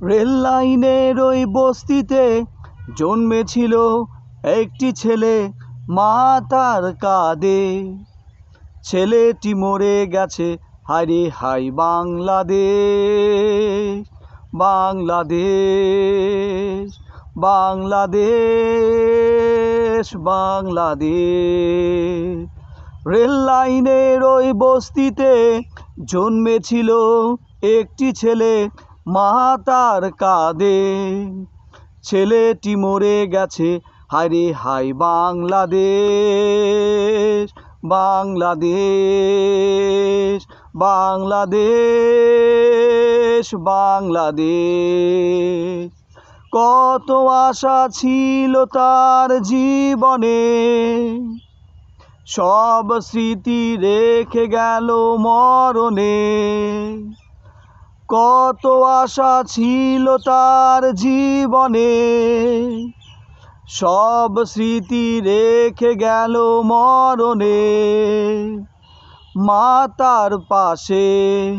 Rail লাইনের ওই বস্তিতে জন্মেছিল একটি ছেলে, মা তার কাঁদে। ছেলেটি মরে গেছে, হায়রে হায় বাংলাদেশ, বাংলাদেশ, বাংলাদেশ, বাংলাদেশ। রেল লাইনের ওই বস্তিতে জন্মেছিল একটি ছেলে, মা তার কাঁদে। ছেলেটি মরে গেছে, হায়রে হায় বাংলাদেশ, বাংলাদেশ, বাংলাদেশ, বাংলাদেশ। কত আশা ছিল তার জীবনে, সব স্মৃতি রেখে গেল মরণে। কত আশা ছিল তার জীবনে, সব স্মৃতি রেখে গেল মরণে। মা তার পাশে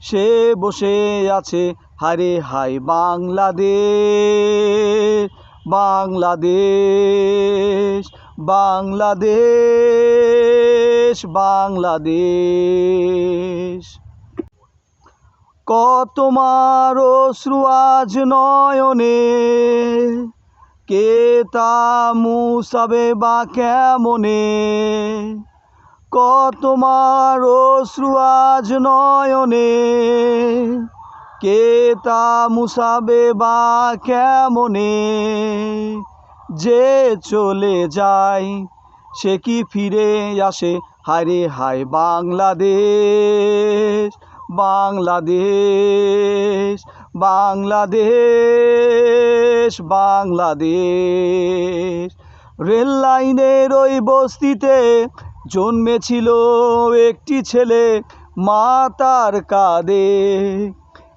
সে বসে আছে, হায়রে হায় বাংলাদেশ, বাংলাদেশ, বাংলাদেশ, বাংলাদেশ। কত মার অশ্রু আজ নয়নে, কে তা মুছাবে বা কেমনে। কত মার অশ্রু আজ নয়নে, কে তা মুছাবে বা কেমনে। যে চলে যায় সে কি ফিরে আসে, হায়রে হায় বাংলাদেশ, বাংলাদেশ, বাংলাদেশ, বাংলাদেশ। রেল লাইনের ওই বস্তিতে জন্মেছিল একটি ছেলে, মা তার কাঁদে।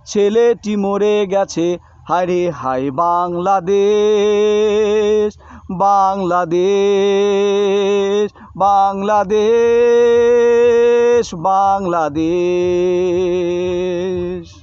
ছেলেটি মরে গেছে, হায়রে হায় বাংলাদেশ, বাংলাদেশ, বাংলাদেশ, বাংলাদেশ।